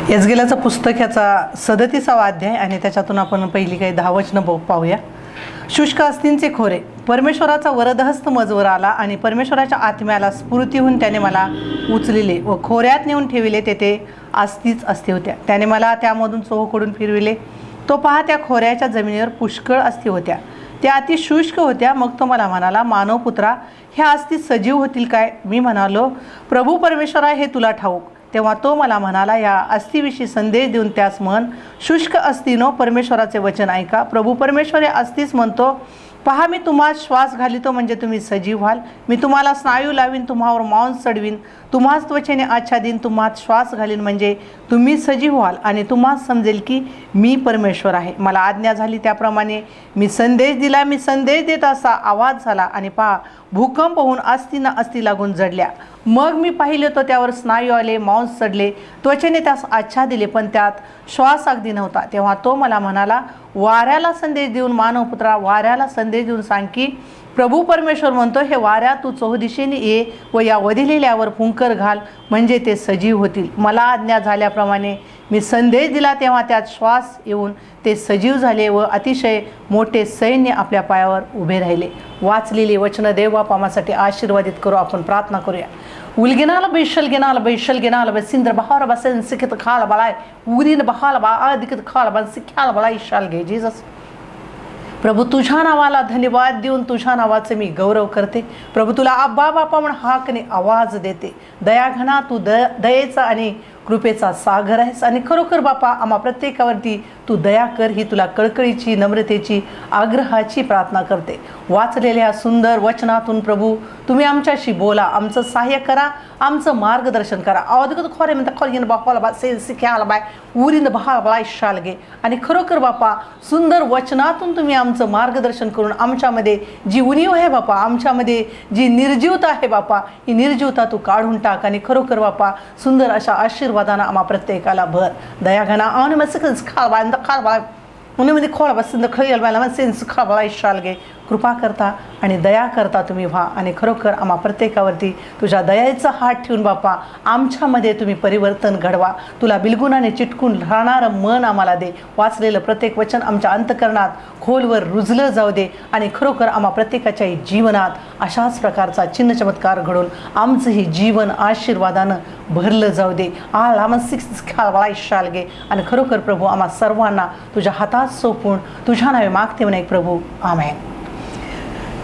यजगेलाचं पुस्तक ह्याचा 37वा अध्याय आणि त्याच्यातून आपण पहिली काही 10 वचनं पाहूया. शुष्क अस्थींचे खोरे. परमेश्वराचा वरदहस्त मजवर आला आणि परमेश्वराच्या आत्म्याला स्फूर्तीहून त्याने मला उचलिले व खोऱ्यात नेऊन ठेविले. तेथे अस्थीच अस्थी होत्या. त्याने मला त्यामधून चोहोकडून फिरविले. तो पहा, त्या खोऱ्याच्या जमिनीवर पुष्कळ अस्थी होत्या. त्या अति शुष्क होत्या. मग तो मला म्हणाला, मानवपुत्रा, ह्या अस्थी सजीव होतील काय? मी म्हणालो, प्रभू परमेश्वरा, हे तुला ठाऊक. तेव्हा तो मला म्हणाला, या अस्थीविषयी संदेश देऊन त्यास म्हण, शुष्क अस्थीनो, परमेश्वराचे वचन ऐका. प्रभू परमेश्वर या अस्थीस म्हणतो, पहा, मी तुम्हाला श्वास घालितो म्हणजे तुम्ही सजीव व्हाल. मी तुम्हाला स्नायू लावीन, तुम्हावर मांस चढवीन, तुम्हास त्वचेने आच्छादीन, तुम्हात श्वास घालीन म्हणजे तुम्ही सजीव व्हाल आणि तुम्हास समजेल की मी परमेश्वर आहे. मला आज्ञा झाली त्याप्रमाणे मी संदेश दिला. मी संदेश देत असा आवाज झाला आणि पहा, भूकंप होऊन अस्थींना अस्थी लागून जडल्या. मग मी पाहिले तो त्यावर स्नायू आले, मांस चढले, त्वचेने त्यास आच्छादिले, पण त्यात श्वास अगदी नव्हता. तेव्हा तो मला म्हणाला, वाऱ्याला संदेश देऊन, मानवपुत्रा, वाऱ्याला संदेश देऊन सांग की प्रभू परमेश्वर म्हणतो, हे वाऱ्या, तू चौदिशेने ये व या वधिलेल्यावर फुंकर घाल म्हणजे ते सजीव होतील. मला आज्ञा झाल्याप्रमाणे मी संदेश दिला. तेव्हा त्यात श्वास येऊन ते सजीव झाले व अतिशय मोठे सैन्य आपल्या पायावर उभे राहिले. वाचलेली वचनं देवबापामासाठी आशीर्वादित करू. आपण प्रार्थना करूया. उलगिनाल बैशल गिनाल बैशल गिनाल बसिंद्र बहार बसन सिखत खाल बलाय उरीन बहाल बा अधिकत खाल बन सिख्याल बलाय शाल घे. जीसस प्रभू, तुझ्या नावाला धन्यवाद देऊन तुझ्या नावाचे मी गौरव करते. प्रभू, तुला आब्बा बापा म्हणून हाकने आवाज देते. दयाघना, तू दयेचा आणि कृपेचा सागर आहेस आणि खरोखर बापा, आम्हा प्रत्येकावरती तू दया कर, ही तुला कळकळीची, नम्रतेची, आग्रहाची प्रार्थना करते. वाचलेल्या सुंदर वचनातून प्रभू तुम्ही आमच्याशी बोला, आमचं सहाय्य करा, आमचं मार्गदर्शन करा. अवधगत खोरे म्हणता खोरीन बापाला बा से सिख्याला बाय उरीन बहा बाय शालगे. आणि खरोखर बापा, सुंदर वचनातून तुम्ही आमचं मार्गदर्शन करून आमच्यामध्ये जी उणीव आहे बापा, आमच्यामध्ये जी निर्जीवता आहे बापा, ही निर्जीवता तू काढून टाक. आणि खरोखर बापा, सुंदर अशा आशीर्वादानं आम्हा प्रत्येकाला भर. दयाघना आन मसकच खाल बाय खाल बाय उन्हीमध्ये खोळ बसून खळी बायला मग सेन्स खा बाय शालगे. कृपा करता आणि दया करता तुम्ही व्हा. आणि खरोखर आम्हा प्रत्येकावरती तुझ्या दयाचा हात ठेवून बापा, आमच्यामध्ये तुम्ही परिवर्तन घडवा. तुला बिलगुनाने चिटकून राहणारं मन आम्हाला दे. वाचलेलं प्रत्येक वचन आमच्या अंतःकरणात खोलवर रुजलं जाऊ दे. आणि खरोखर आम्हा प्रत्येकाच्याही जीवनात अशाच प्रकारचा चिन्ह चमत्कार घडून आमचंही जीवन आशीर्वादानं भरलं जाऊ दे. शालगे. आणि खरोखर प्रभू, आम्हा सर्वांना तुझ्या हातात सोपून तुझ्या नावे मागते म्हणे प्रभू, आमेन.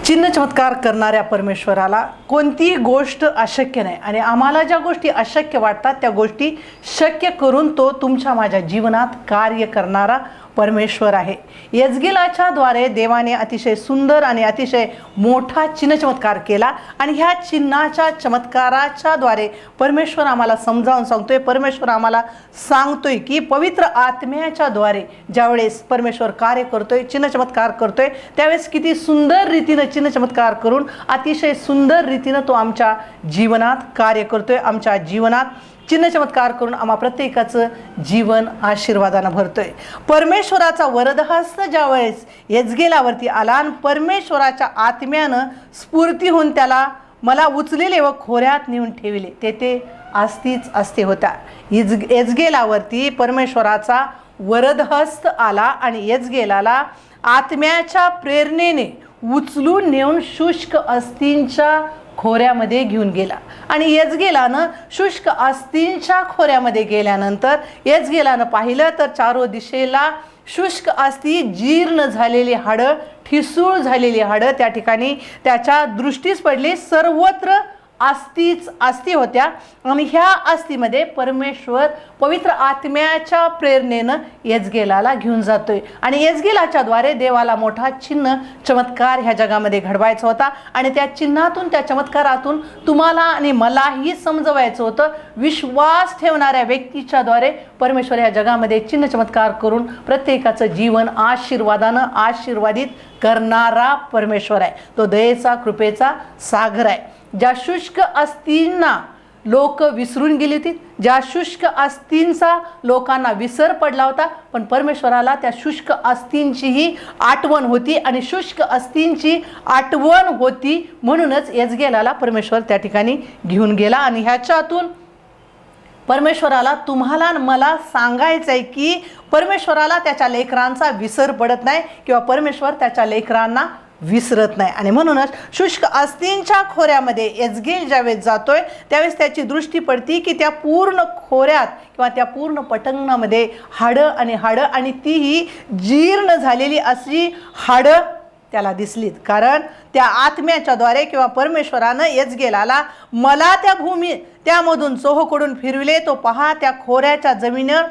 चिन्ह चमत्कार करणाऱ्या परमेश्वराला कोणतीही गोष्ट अशक्य नाही. आणि आम्हाला ज्या गोष्टी अशक्य वाटतात त्या गोष्टी शक्य करून तो तुमच्या माझ्या जीवनात कार्य करणारा परमेश्वर आहे. यजगेलाच्या द्वारे देवाने अतिशय सुंदर आणि अतिशय मोठा चिन्ह चमत्कार केला. आणि ह्या चिन्हाच्या चमत्काराच्या द्वारे परमेश्वर आम्हाला समजावून सांगतोय, परमेश्वर आम्हाला सांगतोय की पवित्र आत्म्याच्या द्वारे ज्यावेळेस परमेश्वर कार्य करतोय, चिन्ह चमत्कार करतोय, त्यावेळेस किती सुंदर रीतीनं चिन्ह चमत्कार करून अतिशय सुंदर रीतीनं तो आमच्या जीवनात कार्य करतोय. आमच्या जीवनात चिन्ह चमत्कार करून आम्हा प्रत्येकाचं जीवन आशीर्वादानं भरतोय. परमेश्वराचा वरदहस्त ज्यावेळेस यजगेलावरती आला आणि परमेश्वराच्या आत्म्यानं स्फूर्ती होऊन त्याला मला उचलेले व खोऱ्यात नेऊन ठेविले. तेथे अस्थीच अस्थी होत्या. यजगेलावरती परमेश्वराचा वरदहस्त आला आणि यजगेलाला आत्म्याच्या प्रेरणेने उचलून नेऊन शुष्क अस्थींच्या खोऱ्यामध्ये घेऊन गेला. आणि यजगेलानं शुष्क अस्थींच्या खोऱ्यामध्ये गेल्यानंतर यजगेलानं पाहिलं तर चारो दिशेला शुष्क अस्थी, जीर्ण झालेली हाडं, ठिसूळ झालेली हाडं त्या ठिकाणी त्याच्या दृष्टीस पडली. सर्वत्र अस्थीच अस्थी होत्या. आणि ह्या अस्थीमध्ये परमेश्वर पवित्र आत्म्याच्या प्रेरणेनं यजगेलाला घेऊन जातोय. आणि यजगेलाच्या द्वारे देवाला मोठा चिन्ह चमत्कार ह्या जगामध्ये घडवायचा होता. आणि त्या चिन्हातून, त्या चमत्कारातून तुम्हाला आणि मलाही समजवायचं होतं. विश्वास ठेवणाऱ्या व्यक्तीच्या द्वारे परमेश्वर ह्या जगामध्ये चिन्ह चमत्कार करून प्रत्येकाचं जीवन आशीर्वादानं आशीर्वादित करणारा परमेश्वर आहे. तो दयेचा, कृपेचा सागर आहे. ज्या शुष्क अस्थींना लोक विसरून गेली होती, ज्या शुष्क अस्थींचा लोकांना विसर पडला होता, पण परमेश्वराला त्या शुष्क अस्थींचीही आठवण होती. आणि शुष्क अस्थींची आठवण होती म्हणूनच यजगेलाला परमेश्वर त्या ठिकाणी घेऊन गेला. आणि ह्याच्यातून परमेश्वराला तुम्हाला मला सांगायचं आहे की परमेश्वराला त्याच्या लेकरांचा विसर पडत नाही किंवा परमेश्वर त्याच्या लेकरांना विसरत नाही. आणि म्हणूनच शुष्क अस्थींच्या खोऱ्यामध्ये एजगेल ज्यावेळेस जातोय त्यावेळेस त्याची दृष्टी पडती की त्या पूर्ण खोऱ्यात किंवा त्या पूर्ण पटंगणामध्ये हाडं आणि तीही जीर्ण झालेली अशी हाडं त्याला दिसलीत. कारण त्या आत्म्याच्याद्वारे किंवा परमेश्वरानं एजगेलाला मला त्यामधून चोहोकडून फिरविले. तो पहा त्या खोऱ्याच्या जमिनीवर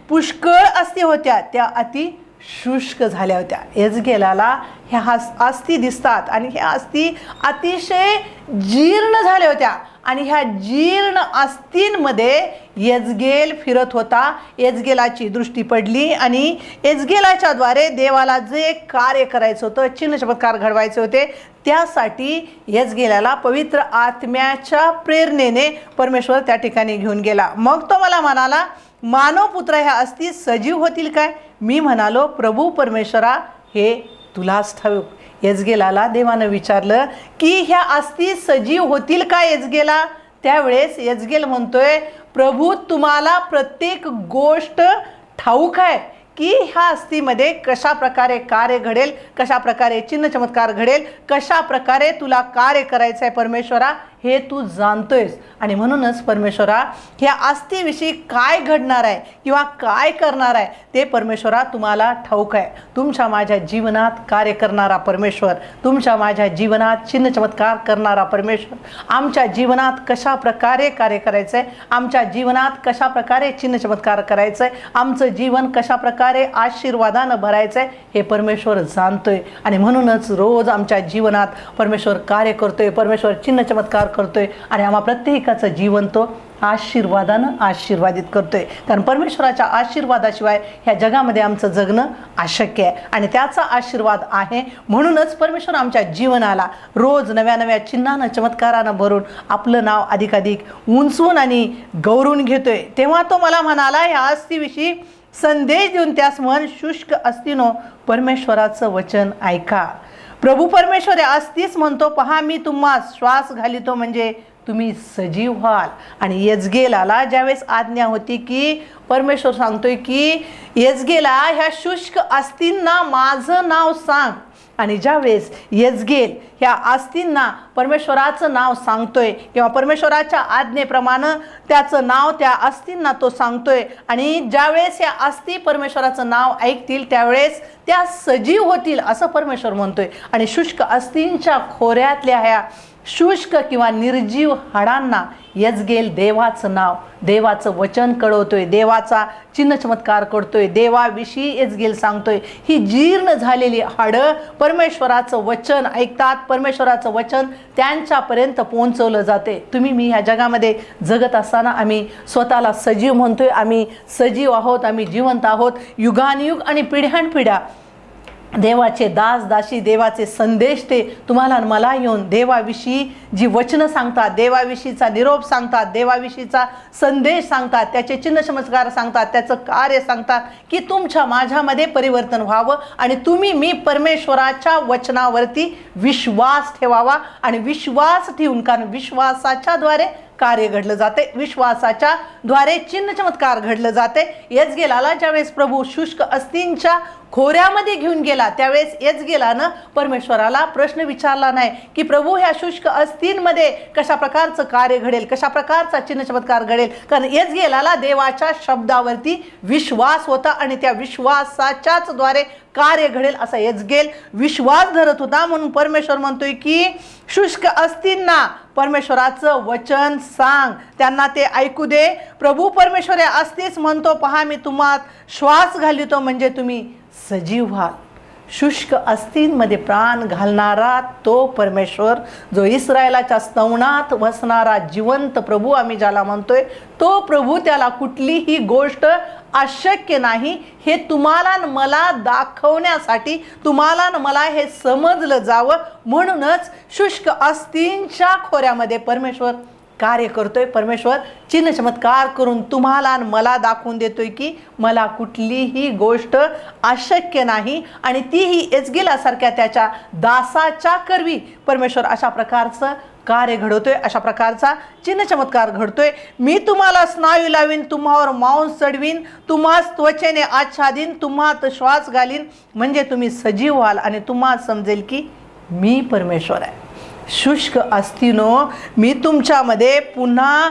पुष्कळ अस्थी होत्या, त्या अति शुष्क झाल्या होत्या. एजगेलाला ह्या अस्थी दिसतात आणि ह्या अस्थी अतिशय जीर्ण झाल्या होत्या आणि ह्या जीर्ण अस्थींमध्ये एजगेल फिरत होता. एजगेलाची दृष्टी पडली आणि एजगेलाच्या द्वारे देवाला जे कार्य करायचं होतं, चिन्ह चमत्कार घडवायचे होते, त्यासाठी एजगेलाला पवित्र आत्म्याच्या प्रेरणेने परमेश्वर त्या ठिकाणी घेऊन गेला. मग तो मला म्हणाला, मानव पुत्र ह्या अस्थी सजीव होतील काय? मी म्हणालो, प्रभू परमेश्वरा, हे तुलाच ठाऊक. एजगेलाला देवानं विचारलं की ह्या अस्थी सजीव होतील का एजगेला? त्यावेळेस एजगेल म्हणतोय, प्रभू तुम्हाला प्रत्येक गोष्ट ठाऊक आहे की ह्या अस्थीमध्ये कशा प्रकारे कार्य घडेल, कशा प्रकारे चिन्ह चमत्कार घडेल, कशा प्रकारे तुला कार्य करायचं आहे परमेश्वरा, हे तू जाणतोयस. आणि म्हणूनच परमेश्वरा ह्या अस्थीविषयी काय घडणार आहे किंवा काय करणार आहे ते परमेश्वरा तुम्हाला ठाऊक आहे. तुमच्या माझ्या जीवनात कार्य करणारा परमेश्वर, तुमच्या माझ्या जीवनात चिन्ह चमत्कार करणारा परमेश्वर, आमच्या जीवनात कशा प्रकारे कार्य करायचं आहे, आमच्या जीवनात कशा प्रकारे चिन्ह चमत्कार करायचं आहे, आमचं जीवन कशा प्रकारे आशीर्वादानं भरायचं आहे हे परमेश्वर जाणतोय. आणि म्हणूनच रोज आमच्या जीवनात परमेश्वर कार्य करतोय, परमेश्वर चिन्ह चमत्कार करतोय आणि आम्हा प्रत्येकाचं जीवन तो आशीर्वादानं आशीर्वादित करतोय. कारण परमेश्वराच्या आशीर्वादाशिवाय ह्या जगामध्ये आमचं जगणं अशक्य आहे आणि त्याचा आशीर्वाद आहे. म्हणूनच परमेश्वर आमच्या जीवनाला रोज नव्या नव्या चिन्हानं चमत्कारानं भरून आपलं नाव अधिकाधिक उंचवून आणि गौरवून घेतोय. तेव्हा तो मला म्हणाला, ह्या अस्थीविषयी संदेश देऊन त्यास म्हण, शुष्क अस्थीनो, परमेश्वराचं वचन ऐका. प्रभू परमेश्वर असतीच म्हणतो, पहा मी तुम्हाला श्वास घालितो म्हणजे तुम्ही सजीव व्हाल. आणि एजगेलाला ज्यावेळेस आज्ञा होती की परमेश्वर सांगतोय की एजगेला ह्या शुष्क अस्थींना माझं नाव सांग. आणि ज्यावेळेस एजगेल ह्या अस्थींना परमेश्वराचं नाव सांगतोय किंवा परमेश्वराच्या आज्ञेप्रमाणे त्याचं नाव त्या अस्थींना तो सांगतोय आणि ज्यावेळेस या अस्थी परमेश्वराचं नाव ऐकतील त्यावेळेस त्या सजीव होतील असं परमेश्वर म्हणतोय. आणि शुष्क अस्थींच्या खोऱ्यातल्या ह्या शुष्क किंवा निर्जीव हाडांना एजगेल देवाचं नाव, देवाचं वचन कळवतोय, देवाचा चिन्ह चमत्कार करतोय, देवाविषयी एजगेल सांगतोय. ही जीर्ण झालेली हाडं परमेश्वराचं वचन ऐकतात, परमेश्वराचं वचन त्यांच्यापर्यंत पोहोचवलं जाते. तुम्ही मी ह्या जगामध्ये जगत असताना आम्ही स्वतःला सजीव म्हणतोय, आम्ही सजीव आहोत, आम्ही जिवंत आहोत. युगानुयुग आणि पिढ्यानपिढ्या देवाचे दास दासी, देवाचे संदेश ते तुम्हाला मला येऊन देवाविषयी जी वचनं सांगतात, देवाविषयीचा निरोप सांगतात, देवाविषयीचा संदेश सांगतात, त्याचे चिन्ह चमत्कार सांगतात, त्याचं कार्य सांगतात की तुमच्या माझ्यामध्ये परिवर्तन व्हावं आणि तुम्ही मी परमेश्वराच्या वचनावरती विश्वास ठेवावा. आणि विश्वास ठेवून, कारण विश्वासाच्या द्वारे कार्य घडलं जाते, विश्वासाच्या द्वारे चिन्ह चमत्कार घडलं जाते. एजगेलाला ज्यावेळेस प्रभू शुष्क अस्थींच्या खोऱ्यामध्ये घेऊन गेला त्यावेळेस एजगेलानं परमेश्वराला प्रश्न विचारला नाही की प्रभू ह्या शुष्क अस्थींमध्ये कशा प्रकारचं कार्य घडेल, कशा प्रकारचा चिन्ह चमत्कार घडेल. कारण एजगेलाला देवाच्या शब्दावरती विश्वास होता आणि त्या विश्वासाच्याच द्वारे कार्य घडेल असा एजगेल विश्वास धरत होता. म्हणून परमेश्वर म्हणतोय की शुष्क अस्थींना परमेश्वराचं वचन सांग, त्यांना ते ऐकू दे. प्रभू परमेश्वर असतेच म्हणतो, पहा मी तुम्हात श्वास घालितो म्हणजे तुम्ही सजीव व्हाल. शुष्क अस्थींमध्ये प्राण घालणारा तो परमेश्वर, जो इस्रायलाच्या स्तवनात वसणारा जिवंत प्रभू आम्ही ज्याला म्हणतोय, तो प्रभू, त्याला कुठलीही गोष्ट अशक्य नाही. हे तुम्हाला मला दाखवण्यासाठी, तुम्हाला मला हे समजलं जावं म्हणूनच शुष्क अस्थींच्या खोऱ्यामध्ये परमेश्वर कार्य करतोय. परमेश्वर चिन्ह चमत्कार करून तुम्हाला मला दाखवून देतोय की मला कुठलीही गोष्ट अशक्य नाही. आणि तीही एजगेलासारख्या त्याच्या दासाच्या करवी परमेश्वर अशा प्रकारचं कार्य घडवतोय, अशा प्रकारचा चिन्ह चमत्कार घडतोय. मी तुम्हाला स्नायू लावीन, तुम्हावर मांस चढवीन, तुम्हास त्वचेने आच्छादीन, तुम्हात श्वास घालीन, म्हणजे तुम्ही सजीव व्हाल आणि तुम्हाला समजेल की मी परमेश्वर आहे. शुष्क अस्थिनो, मी तुमच्यामध्ये पुन्हा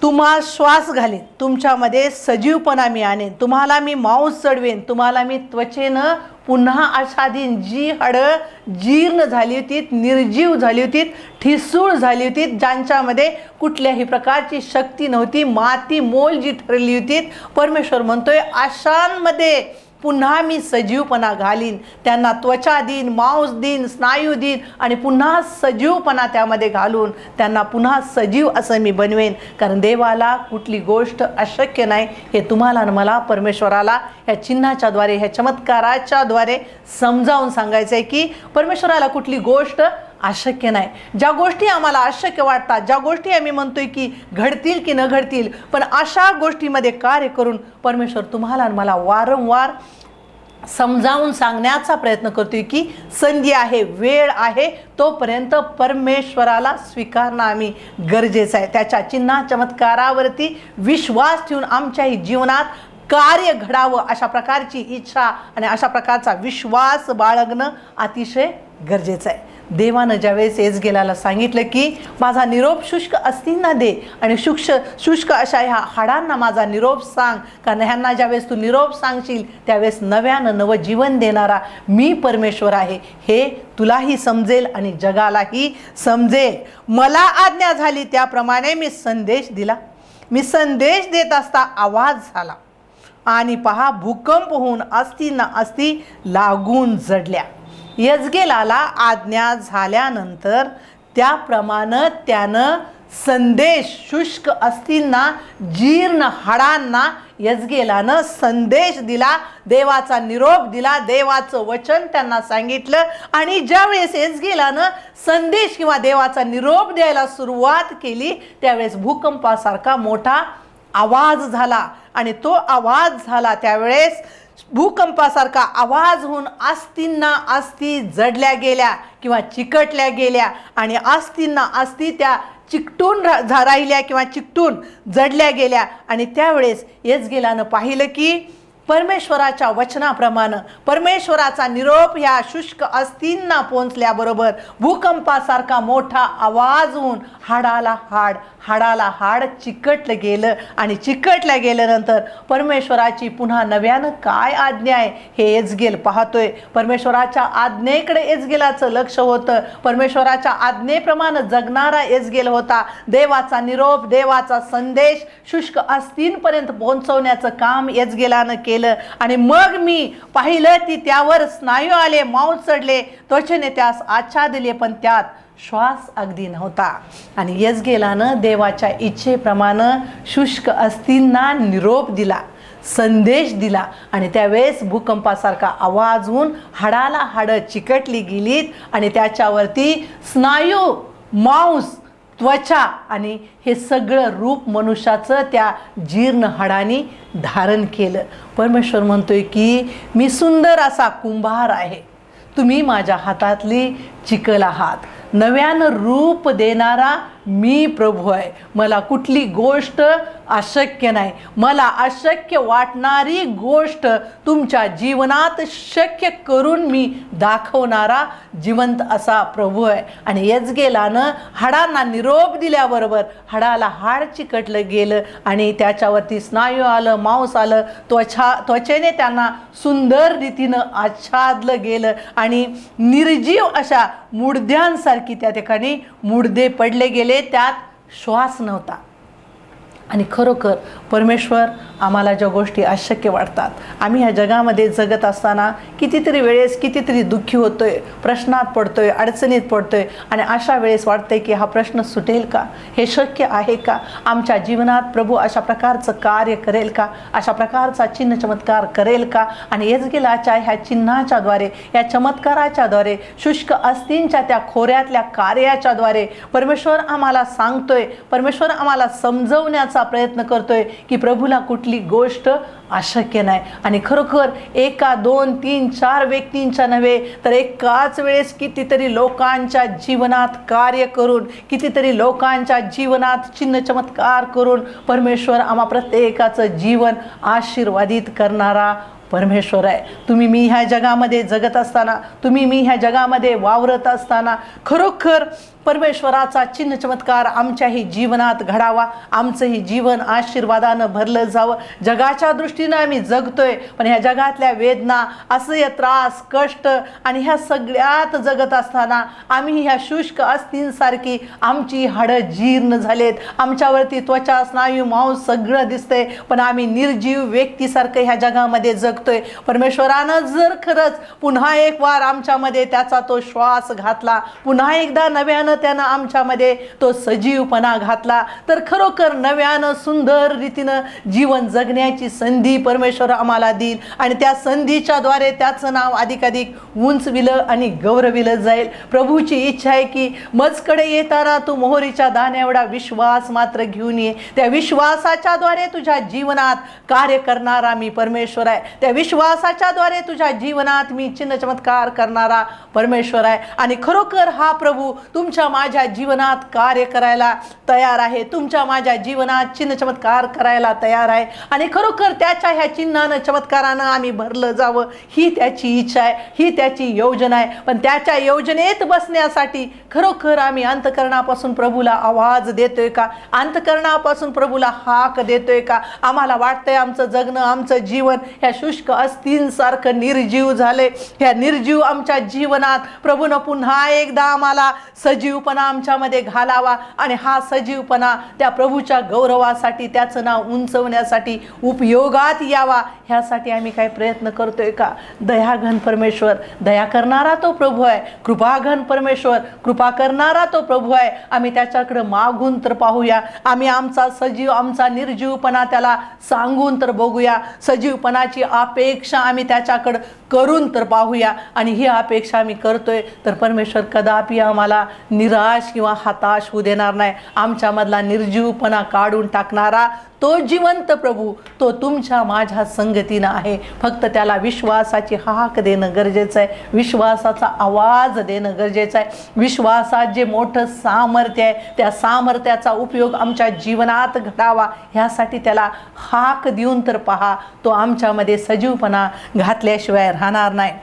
तुम्हा श्वास घालीन, तुमच्यामध्ये सजीवपणा मी आणेन, तुम्हाला मी मांस चढवेन, तुम्हाला मी त्वचेनं पुन्हा आच्छादीन. जी हाडं जीर्ण झाली होती, निर्जीव झाली होती, ठिसूळ झाली होती, ज्यांच्यामध्ये कुठल्याही प्रकारची शक्ती नव्हती, माती मोल जी ठरली होती, परमेश्वर म्हणतोय अशांमध्ये पुन्हा मी सजीवपणा घालीन, त्यांना त्वचा देईन, मांस देईन, स्नायू देईन आणि पुन्हा सजीवपणा त्यामध्ये घालून त्यांना पुन्हा सजीव असं मी बनवेन. कारण देवाला कुठली गोष्ट अशक्य नाही हे तुम्हाला आणि मला परमेश्वराला ह्या चिन्हाच्याद्वारे, ह्या चमत्काराच्याद्वारे समजावून सांगायचं आहे की परमेश्वराला कुठली गोष्ट अशक्य नाही. ज्या गोष्टी आम्हाला अशक्य वाटतात, ज्या गोष्टी आम्ही म्हणतोय की घडतील की न घडतील, पण अशा गोष्टीमध्ये कार्य करून परमेश्वर तुम्हाला आणि मला वारंवार समजावून सांगण्याचा प्रयत्न करतोय की संधी आहे, वेळ आहे, तोपर्यंत परमेश्वराला स्वीकारणं आम्ही गरजेचं आहे. त्याच्या चिन्ह चमत्कारावरती विश्वास ठेवून आमच्याही जीवनात कार्य घडावं अशा प्रकारची इच्छा आणि अशा प्रकारचा विश्वास बाळगणं अतिशय गरजेचं आहे. देवानं ज्यावेळेस एजगेलाला सांगितलं की माझा निरोप शुष्क अस्थिंना दे आणि शुष्क अशा ह्या हाडांना माझा निरोप सांग, कारण ह्यांना ज्यावेळेस तू निरोप सांगशील त्यावेळेस नव्यानं नवं जीवन देणारा मी परमेश्वर आहे हे तुलाही समजेल आणि जगालाही समजेल. मला आज्ञा झाली त्याप्रमाणे मी संदेश दिला. मी संदेश देत असता आवाज झाला आणि पहा भूकंप होऊन अस्थींना अस्थी लागून जडल्या. यजगेलाला आज्ञा झाल्यानंतर त्याप्रमाणे त्यानं संदेश शुष्क अस्थींना, जीर्ण हाडांना यजगेलानं संदेश दिला, देवाचा निरोप दिला, देवाचं वचन त्यांना सांगितलं. आणि ज्यावेळेस यजगेलानं संदेश किंवा देवाचा निरोप द्यायला सुरुवात केली त्यावेळेस भूकंपासारखा मोठा आवाज झाला आणि तो आवाज झाला त्यावेळेस भूकंपासारखा आवाज होऊन अस्थींना अस्थी जडल्या गेल्या किंवा चिकटल्या गेल्या आणि अस्थींना अस्थी त्या चिकटून राहिल्या किंवा चिकटून जडल्या गेल्या. आणि त्यावेळेस यजगेलानं पाहिलं की परमेश्वराच्या वचनाप्रमाणे परमेश्वराचा निरोप ह्या शुष्क अस्थींना पोहोचल्याबरोबर भूकंपासारखा मोठा आवाज होऊन हाडाला हाड चिकटलं गेलं. आणि चिकटल्या गेल्यानंतर परमेश्वराची पुन्हा नव्यानं काय आज्ञा आहे हे यजगेल पाहतोय. परमेश्वराच्या आज्ञेकडे यजगेलाचं लक्ष होतं. परमेश्वराच्या आज्ञेप्रमाणे जगणारा यजगेल होता. देवाचा निरोप, देवाचा संदेश शुष्क अस्थींपर्यंत पोहोचवण्याचं काम यजगेलानं केलं. आणि मग मी पाहिलं ती त्यावर स्नायू आले, मांस चढले, त्वचेने त्यास आच्छादले, पण त्यात श्वास अगदी नव्हता. आणि यजगेलानं देवाच्या इच्छेप्रमाणे शुष्क अस्थींना निरोप दिला, संदेश दिला. आणि त्यावेळेस भूकंपासारखा आवाज होऊन हाडाला हाडं चिकटली गेलीत आणि त्याच्यावरती स्नायू, मांस, त्वचा आणि हे सगळं रूप मनुष्याचं त्या जीर्ण हाडांनी धारण केलं. परमेश्वर म्हणतोय की मी सुंदर असा कुंभार आहे, तुम्ही माझ्या हातातली चिकल आहात. नव्यानं रूप देणारा मी प्रभू आहे. मला कुठली गोष्ट अशक्य नाही. मला अशक्य वाटणारी गोष्ट तुमच्या जीवनात शक्य करून मी दाखवणारा जिवंत असा प्रभू आहे. आणि यजगेलानं हाडांना निरोप दिल्याबरोबर हाडाला हाड चिकटलं गेलं आणि त्याच्यावरती स्नायू आलं, मांस आलं, त्वचेने त्यांना सुंदर रीतीनं आच्छादलं गेलं आणि निर्जीव अशा मुडद्यांसारखी त्या ठिकाणी मुडदे पडले गेले, त्यात श्वास नव्हता. आणि खरोखर परमेश्वर आम्हाला ज्या गोष्टी अशक्य वाटतात, आम्ही ह्या जगामध्ये जगत असताना कितीतरी वेळेस कितीतरी दुःखी होतोय, प्रश्नात पडतोय, अडचणीत पडतोय आणि अशा वेळेस वाटतंय की हा प्रश्न सुटेल का, हे शक्य आहे का, आमच्या जीवनात प्रभू अशा प्रकारचं कार्य करेल का, अशा प्रकारचा चिन्ह चमत्कार करेल का. आणि यजगेलाच्या ह्या चिन्हाच्याद्वारे, या चमत्काराच्याद्वारे, शुष्क अस्थींच्या त्या खोऱ्यातल्या कार्याच्याद्वारे परमेश्वर आम्हाला सांगतोय, परमेश्वर आम्हाला समजवण्याचा प्रयत्न करतोय की प्रभूला कुठली गोष्ट अशक्य नाही. आणि खरोखर एका 2 3 4 व्यक्तींच्या नव्हे तर एकाच वेळेस कितीतरी लोकांच्या जीवनात कार्य करून, कितीतरी लोकांच्या जीवनात चिन्ह चमत्कार करून परमेश्वर आम्हा प्रत्येकाचं जीवन आशीर्वादित करणारा परमेश्वर आहे. तुम्ही मी ह्या जगामध्ये जगत असताना, तुम्ही मी ह्या जगामध्ये वावरत असताना खरोखर परमेश्वराचा चिन्ह चमत्कार आमच्याही जीवनात घडावा, आमचंही जीवन आशीर्वादानं भरलं जावं. जगाच्या दृष्टीनं आम्ही जगतोय, पण ह्या जगातल्या वेदना, असह्य त्रास, कष्ट आणि ह्या सगळ्यात जगत असताना आम्ही ह्या शुष्क अस्थिंसारखी आमची हाडं जीर्ण झालेत, आमच्यावरती त्वचा, स्नायू, मांस सगळं दिसतंय, पण आम्ही निर्जीव व्यक्तीसारखं ह्या जगामध्ये जगतोय. परमेश्वरानं जर खरंच पुन्हा एक वार आमच्यामध्ये त्याचा तो श्वास घातला, पुन्हा एकदा नव्यानं त्यानं आमच्यामध्ये तो सजीवपणा घातला, तर खरोखर नव्यानं सुंदर रीतीनं जीवन जगण्याची संधी परमेश्वर आम्हाला देईल. आणि त्या संधीच्या द्वारे त्याचं नाव अधिकाधिक उंचविलं आणि गौरविलं जाईल. प्रभूची इच्छा आहे की मजकडे येताना तू मोहरीच्या दाण्या एवढा विश्वास मात्र घेऊन ये. त्या विश्वासाच्या द्वारे तुझ्या जीवनात कार्य करणारा मी परमेश्वर आहे. त्या विश्वासाच्या द्वारे तुझ्या जीवनात मी चिन्ह चमत्कार करणारा परमेश्वर आहे. आणि खरोखर हा प्रभू तुमच्या माझ्या जीवनात कार्य करायला तयार आहे, तुमच्या माझ्या जीवनात चिन्ह चमत्कार करायला तयार आहे. आणि खरोखर त्याच्या ह्या चिन्हानं चमत्कारानं आम्ही भरलं जावं, ही त्याची इच्छा आहे, ही त्याची योजना आहे. पण त्याच्या योजनेत बसण्यासाठी खरोखर आम्ही अंतःकरणापासून प्रभूला आवाज देतोय का? अंतःकरणापासून प्रभूला हाक देतोय का? आम्हाला वाटतंय आमचं जगणं, आमचं जीवन ह्या शुष्क अस्थिंसारखं निर्जीव झालंय. ह्या निर्जीव आमच्या जीवनात प्रभूनं पुन्हा एकदा आम्हाला सजीवपणा आमच्यामध्ये घालावा आणि हा सजीवपणा त्या प्रभूच्या गौरवासाठी, त्याचं नाव उंचवण्यासाठी उपयोगात यावा, ह्यासाठी आम्ही काय प्रयत्न करतोय का? दयाघन परमेश्वर, दया करणारा तो प्रभू आहे. कृपाघन परमेश्वर, कृपा करणारा तो प्रभू आहे. आम्ही त्याच्याकडे मागून तर पाहूया, आम्ही आमचा सजीव, आमचा निर्जीवपणा त्याला सांगून तर बघूया, सजीवपणाची अपेक्षा आम्ही त्याच्याकडे करून तर पाहूया. आणि ही अपेक्षा आम्ही करतोय तर परमेश्वर कदापि आम्हाला निराश किंवा हताश होऊ देणार नाही. आमच्यामधला निर्जीवपणा काढून टाकणारा तो जिवंत प्रभू, तो तुमच्या माझ्या संगतीनं आहे. फक्त त्याला विश्वासाची हाक देणं गरजेचं आहे, विश्वासाचा आवाज देणं गरजेचं आहे. विश्वासात जे मोठं सामर्थ्य आहे, त्या सामर्थ्याचा उपयोग आमच्या जीवनात घडावा, ह्यासाठी त्याला हाक देऊन तर पहा. तो आमच्यामध्ये सजीवपणा घातल्याशिवाय राहणार नाही.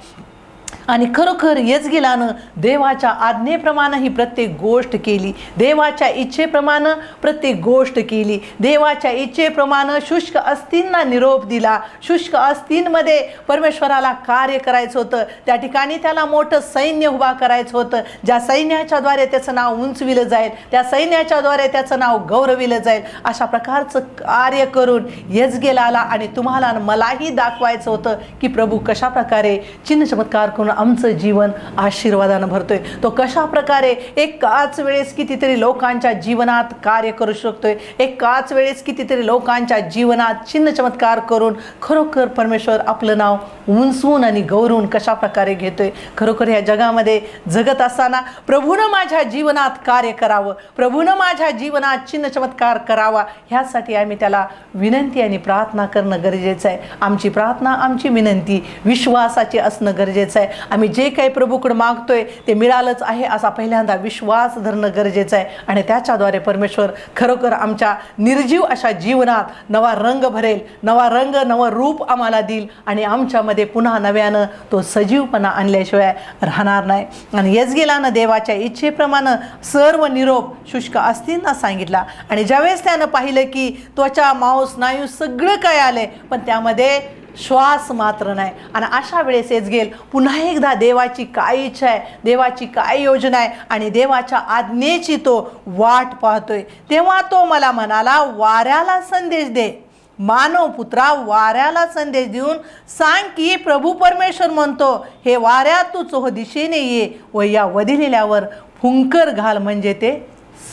आणि खरोखर येजगेलानं देवाच्या आज्ञेप्रमाणे ही प्रत्येक गोष्ट केली, देवाच्या इच्छेप्रमाणे प्रत्येक गोष्ट केली. देवाच्या इच्छेप्रमाणे शुष्क अस्थींना निरोप दिला. शुष्क अस्थींमध्ये परमेश्वराला कार्य करायचं होतं, त्या ठिकाणी त्याला मोठं सैन्य उभा करायचं होतं, ज्या सैन्याच्याद्वारे त्याचं नाव उंचविलं जाईल, त्या सैन्याच्याद्वारे त्याचं नाव गौरविलं जाईल. अशा प्रकारचं कार्य करून येजगेलाला आणि तुम्हाला मलाही दाखवायचं होतं की प्रभू कशा प्रकारे चिन्ह चमत्कार करून आमचं जीवन आशीर्वादानं भरतोय. तो कशा प्रकारे एकाच वेळेस कितीतरी लोकांच्या जीवनात कार्य करू शकतोय, एकाच वेळेस कितीतरी लोकांच्या जीवनात चिन्ह चमत्कार करून खरोखर परमेश्वर आपलं नाव उंचवून आणि गौरवून कशा प्रकारे घेतोय. खरोखर या जगामध्ये जगत असताना प्रभूनं माझ्या जीवनात कार्य करावं, प्रभूनं माझ्या जीवनात चिन्ह चमत्कार करावा, ह्यासाठी आम्ही त्याला विनंती आणि प्रार्थना करणं गरजेचं आहे. आमची प्रार्थना, आमची विनंती विश्वासाची असणं गरजेचं आहे. आम्ही जे काही प्रभूकडे मागतोय ते मिळालंच आहे असा पहिल्यांदा विश्वास धरणं गरजेचं आहे. आणि त्याच्याद्वारे परमेश्वर खरोखर आमच्या निर्जीव अशा जीवनात नवा रंग भरेल, नवा रंग, नवं रूप आम्हाला देईल आणि आमच्यामध्ये पुन्हा नव्यानं तो सजीवपणा आणल्याशिवाय राहणार नाही. आणि येजगेलानं देवाच्या इच्छेप्रमाणे सर्व निरोप शुष्क अस्थींना सांगितला. आणि ज्यावेळेस त्यानं पाहिलं की त्वचा, मांस, स्नायू सगळं काय आलंय, पण त्यामध्ये श्वास मात्र नाही. आणि अशा वेळेस येजगेल पुन्हा एकदा देवाची काय इच्छा आहे, देवाची काय योजना आहे आणि देवाच्या आज्ञेची तो वाट पाहतोय. तेव्हा तो मला म्हणाला, वाऱ्याला संदेश दे, मानव पुत्रा, वाऱ्याला संदेश देऊन सांग की प्रभू परमेश्वर म्हणतो, हे वाऱ्या तू चोह दिशेने ये व या वधिलेल्यावर फुंकर घाल, म्हणजे ते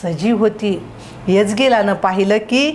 सजीव होती. येजगेलानं पाहिलं की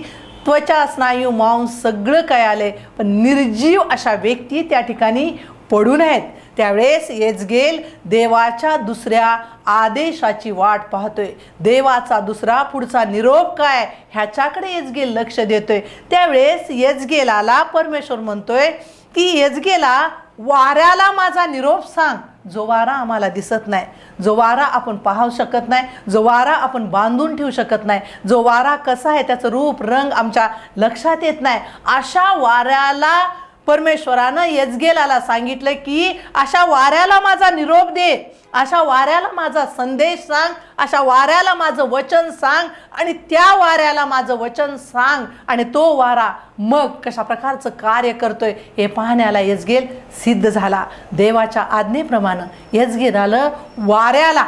त्वचा, स्नायू, मांस सगळं काय आलंय, पण निर्जीव अशा व्यक्ती त्या ठिकाणी पडून आहेत, त्यावेळेस यज्ञेल देवाच्या दुसऱ्या आदेशाची वाट पाहतोय. देवाचा दुसरा पुढचा निरोप काय ह्याच्याकडे यज्ञेल लक्ष देतोय. त्यावेळेस यज्ञेलाला परमेश्वर म्हणतोय की यज्ञेला वाऱ्याला माझा निरोप सांग, जो वारा आम्हाला दिसत नाही, जो वारा आपण पाहू शकत नाही, जो वारा आपण बांधून ठेवू शकत नाही, जो वारा कसा आहे त्याचं रूप रंग आमच्या लक्षात येत नाही, अशा वाऱ्याला परमेश्वरानं यज्ञेलाला सांगितलं की अशा वाऱ्याला माझा निरोप दे, अशा वाऱ्याला माझा संदेश सांग, अशा वाऱ्याला माझं वचन सांग आणि त्या वाऱ्याला माझं वचन सांग. आणि तो वारा मग कशा प्रकारचं कार्य करतोय हे पाहण्याला यज्ञेल सिद्ध झाला. देवाच्या आज्ञेप्रमाणे यज्ञेलानं वाऱ्याला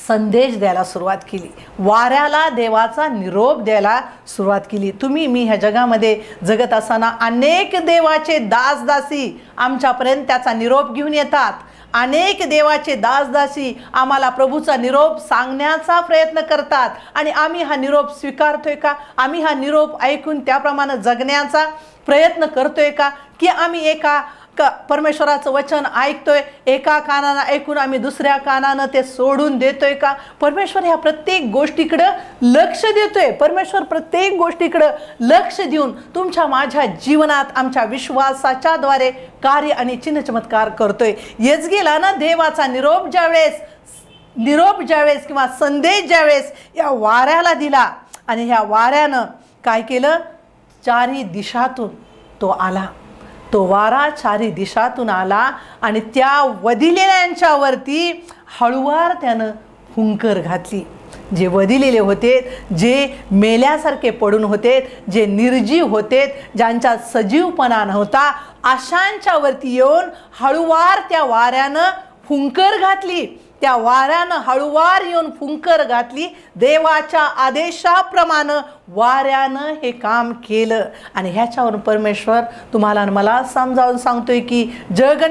संदेश द्यायला सुरुवात केली, वाऱ्याला देवाचा निरोप द्यायला सुरुवात केली. तुम्ही मी ह्या जगामध्ये जगत असताना अनेक देवाचे दासदासी आमच्यापर्यंत त्याचा निरोप घेऊन येतात. अनेक देवाचे दासदासी आम्हाला प्रभूचा निरोप सांगण्याचा प्रयत्न करतात आणि आम्ही हा निरोप स्वीकारतोय का? आम्ही हा निरोप ऐकून त्याप्रमाणे जगण्याचा प्रयत्न करतोय का? की आम्ही परमेश्वराचं वचन ऐकतोय, एका कानानं ऐकून आम्ही दुसऱ्या कानानं ते सोडून देतोय का? परमेश्वर ह्या प्रत्येक गोष्टीकडं लक्ष देतोय. परमेश्वर प्रत्येक गोष्टीकडं लक्ष देऊन तुमच्या माझ्या जीवनात आमच्या विश्वासाच्या द्वारे कार्य आणि चिन्ह चमत्कार करतोय. यज्ञेलानं देवाचा निरोप ज्यावेळेस किंवा संदेश ज्यावेळेस या वाऱ्याला दिला आणि ह्या वाऱ्यानं काय केलं, चारी दिशातून तो आला. तो वारा चारी दिशातून आला आणि त्या वधिलेल्यांच्यावरती हळुवार त्यानं फुंकर घातली. जे वधिलेले होते, जे मेल्यासारखे पडून होते, जे निर्जीव होते, ज्यांच्यात सजीवपणा नव्हता, अशांच्यावरती येऊन हळुवार त्या वाऱ्यानं फुंकर घातली. त्या वाऱ्यानं हळुवार येऊन फुंकर घातली. देवाच्या आदेशाप्रमाणे वाऱ्यानं हे काम केलं. आणि ह्याच्यावरून परमेश्वर तुम्हाला मला समजावून सांगतोय की जग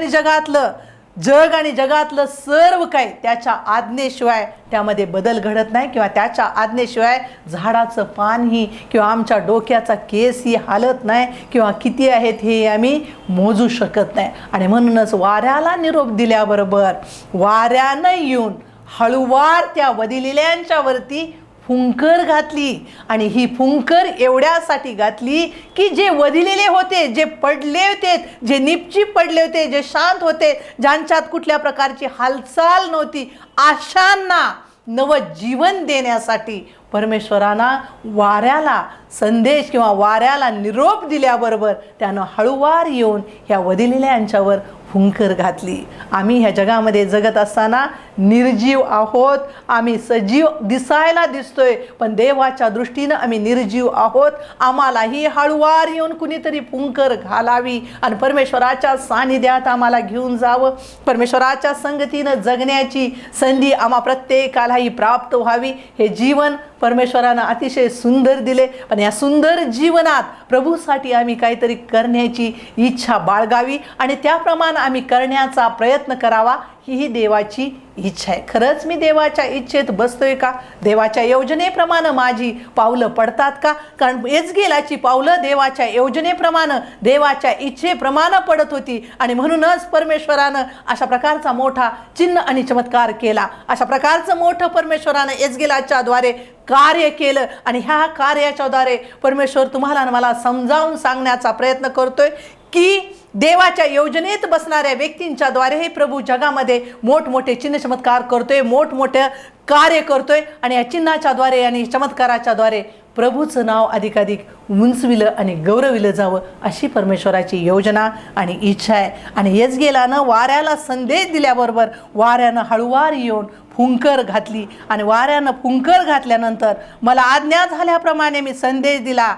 आणि जगातलं सर्व काही त्याच्या आज्ञेशिवाय त्यामध्ये बदल घडत नाही, किंवा त्याच्या आज्ञेशिवाय झाडाचं पानही किंवा आमच्या डोक्याचा केसही हालत नाही, किंवा किती आहेत हे आम्ही मोजू शकत नाही. आणि म्हणूनच वाऱ्याला निरोप दिल्याबरोबर वाऱ्यानं येऊन हळुवार त्या वधिलेल्यांच्यावरती फुंकर घातली. आणि ही फुंकर एवढ्यासाठी घातली की जे वधिलेले होते, जे पडले होते, जे निपचिप पडले होते, जे शांत होते, ज्यांच्यात कुठल्या प्रकारची हालचाल नव्हती, अशांना नवजीवन देण्यासाठी परमेश्वरांना वाऱ्याला संदेश किंवा वाऱ्याला निरोप दिल्याबरोबर त्यानं हळुवार येऊन ह्या वधिलेल्यांच्यावर फुंकर घातली. आम्ही ह्या जगामध्ये जगत असताना निर्जीव आहोत, आम्ही सजीव दिसायला दिसतोय, पण देवाच्या दृष्टीनं आम्ही निर्जीव आहोत. आम्हालाही हळुवार येऊन कुणीतरी फुंकर घालावी आणि परमेश्वराच्या सानिध्यात आम्हाला घेऊन जावं. परमेश्वराच्या संगतीनं जगण्याची संधी आम्हा प्रत्येकालाही प्राप्त व्हावी. हे जीवन परमेश्वरानं अतिशय सुंदर दिले, पण या सुंदर जीवनात प्रभूसाठी आम्ही काहीतरी करण्याची इच्छा बाळगावी आणि त्याप्रमाणे आम्ही करण्याचा प्रयत्न करावा, ही देवाची इच्छा आहे. खरंच मी देवाच्या इच्छेत बसतोय का? देवाच्या योजनेप्रमाणे माझी पावलं पडतात का? कारण यज्ञेलाची पावलं देवाच्या योजनेप्रमाणे, देवाच्या इच्छेप्रमाणे पडत होती. आणि म्हणूनच परमेश्वरानं अशा प्रकारचा मोठा चिन्ह आणि चमत्कार केला. अशा प्रकारचं मोठं परमेश्वरानं यज्ञेलाच्या द्वारे कार्य केलं. आणि ह्या कार्याच्या द्वारे परमेश्वर तुम्हाला आणि मला समजावून सांगण्याचा प्रयत्न करतोय की देवाच्या योजनेत बसणाऱ्या व्यक्तींच्या द्वारे हे प्रभू जगामध्ये मोठमोठे चिन्ह चमत्कार करतोय, मोठमोठे कार्य करतोय. आणि या चिन्हाच्या द्वारे आणि चमत्काराच्या द्वारे प्रभूचं नाव अधिकाधिक उंचविलं आणि गौरविलं जावं, अशी परमेश्वराची योजना आणि इच्छा आहे. आणि यज्ञेलानं वाऱ्याला संदेश दिल्याबरोबर वाऱ्यानं हळुवार येऊन फुंकर घातली. आणि वाऱ्यानं फुंकर घातल्यानंतर मला आज्ञा झाल्याप्रमाणे मी संदेश दिला,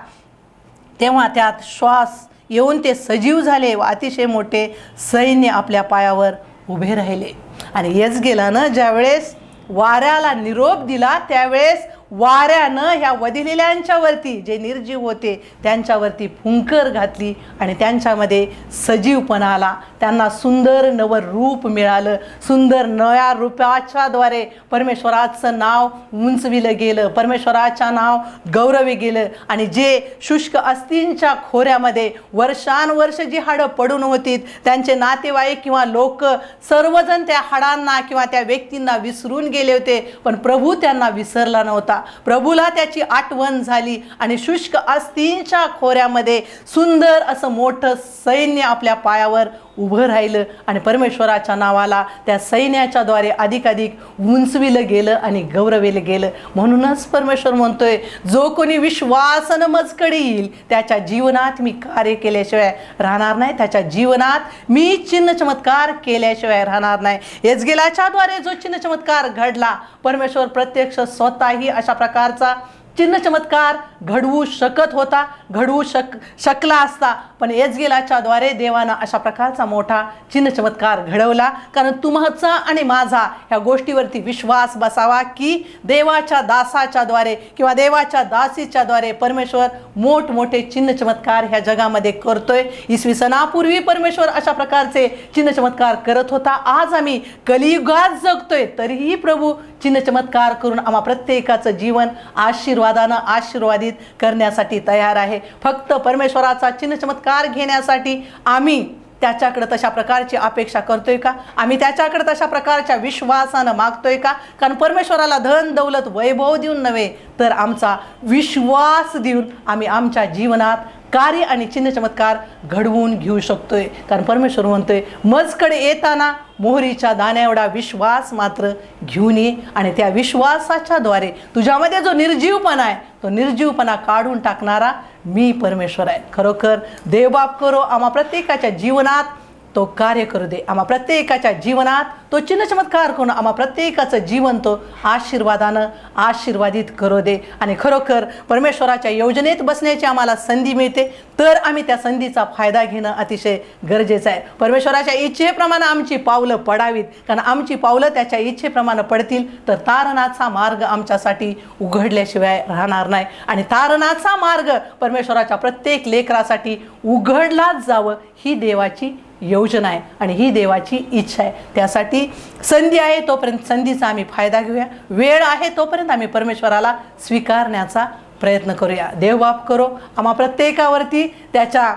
तेव्हा त्यात श्वास येऊन ते सजीव झाले व अतिशय मोठे सैन्य आपल्या पायावर उभे राहिले. आणि यज्ञेलानं ज्यावेळेस वाऱ्याला निरोप दिला त्यावेळेस वाऱ्यानं ह्या वधिलेल्यांच्या वरती जे निर्जीव होते त्यांच्यावरती फुंकर घातली आणि त्यांच्यामध्ये सजीवपणा आला. त्यांना सुंदर नवं रूप मिळालं. सुंदर नव्या रूपाच्याद्वारे परमेश्वराचं नाव उंचविलं गेलं, परमेश्वराचं नाव गौरवी गेलं. आणि जे शुष्क अस्थींच्या खोऱ्यामध्ये वर्षानुवर्ष जी हाडं पडून होती, त्यांचे नातेवाईक किंवा लोक सर्वजण त्या हाडांना किंवा त्या व्यक्तींना विसरून गेले होते, पण प्रभू त्यांना विसरला नव्हता. प्रभूला त्याची आठवण झाली आणि शुष्क अस्थींच्या खोऱ्यामध्ये सुंदर असं मोठं सैन्य आपल्या पायावर उभं राहिलं आणि परमेश्वराच्या नावाला त्या सैन्याच्याद्वारे अधिकाधिक उंचविलं गेलं आणि गौरविलं गेलं. म्हणूनच परमेश्वर म्हणतोय, जो कोणी विश्वासानं मजकडे येईल त्याच्या जीवनात मी कार्य केल्याशिवाय राहणार नाही, त्याच्या जीवनात मी चिन्ह चमत्कार केल्याशिवाय राहणार नाही. एजगेलाच्याद्वारे जो चिन्ह चमत्कार घडला, परमेश्वर प्रत्यक्ष स्वतःही अशा प्रकारचा चिन्ह चमत्कार घडवू शकत होता, घडवू शकला असता, पण एजगेलाच्याद्वारे देवानं अशा प्रकारचा मोठा चिन्ह चमत्कार घडवला. कारण तुमचा आणि माझा ह्या गोष्टीवरती विश्वास बसावा की देवाच्या दासाच्याद्वारे किंवा देवाच्या दासीच्याद्वारे परमेश्वर मोठमोठे चिन्ह चमत्कार ह्या जगामध्ये करतोय. इसवी सनापूर्वी परमेश्वर अशा प्रकारचे चिन्ह चमत्कार करत होता. आज आम्ही कलियुगात जगतोय तरीही प्रभू चिन्ह चमत्कार करून आम्हा प्रत्येकाचं जीवन आशीर्वादानं आशीर्वादित करण्यासाठी तयार आहे. फक्त परमेश्वराचा चिन्ह चमत्कार घेण्यासाठी आम्ही त्याच्याकडे तशा प्रकारची अपेक्षा करतोय का? आम्ही त्याच्याकडे तशा प्रकारच्या विश्वासानं मागतोय का? कारण परमेश्वराला धन दौलत वैभव देऊन नव्हे, तर आमचा विश्वास देऊन आम्ही आमच्या जीवनात कार्य आणि चिन्ह चमत्कार घडवून घेऊ शकतोय. कारण परमेश्वर म्हणतोय, मजकडे येताना मोहरीच्या दाण्या एवढा विश्वास मात्र घेऊन ये आणि त्या विश्वासाच्याद्वारे तुझ्यामध्ये जो निर्जीवपणा आहे तो निर्जीवपणा काढून टाकणारा मी परमेश्वर आहे. खरोखर देवबाप करो आम्हा प्रत्येकाच्या जीवनात तो कार्य करू दे. आम्हा प्रत्येकाच्या जीवनात तो चिन्ह चमत्कार करून आम्हा प्रत्येकाचं जीवन तो आशीर्वादानं आशीर्वादित करू दे. आणि खरोखर परमेश्वराच्या योजनेत बसण्याची आम्हाला संधी मिळते, तर आम्ही त्या संधीचा फायदा घेणं अतिशय गरजेचं आहे. परमेश्वराच्या इच्छेप्रमाणे आमची पावलं पडावीत, कारण आमची पावलं त्याच्या इच्छेप्रमाणे पडतील तर तारणाचा मार्ग आमच्यासाठी उघडल्याशिवाय राहणार नाही. आणि तारणाचा मार्ग परमेश्वराच्या प्रत्येक लेकरासाठी उघडलाच जावं ही देवाची योजना आहे आणि ही देवाची इच्छा आहे. त्यासाठी संधी आहे तोपर्यंत संधीचा आम्ही फायदा घेऊया. वेळ आहे तोपर्यंत आम्ही परमेश्वराला स्वीकारण्याचा प्रयत्न करूया. देवबाप करो आम्हा प्रत्येकावरती त्याच्या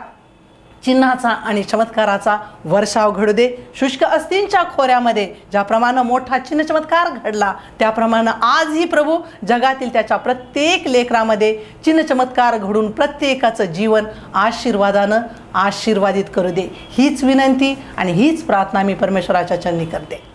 चिन्हाचा आणि चमत्काराचा वर्षाव घडू दे. शुष्क अस्थींच्या खोऱ्यामध्ये ज्याप्रमाणे मोठा चिन्ह चमत्कार घडला, त्याप्रमाणे आजही प्रभू जगातील त्याच्या प्रत्येक लेकरामध्ये चिन्ह चमत्कार घडून प्रत्येकाचं जीवन आशीर्वादानं आशीर्वादित करू दे. हीच विनंती आणि हीच प्रार्थना मी परमेश्वराच्या चरणी करते.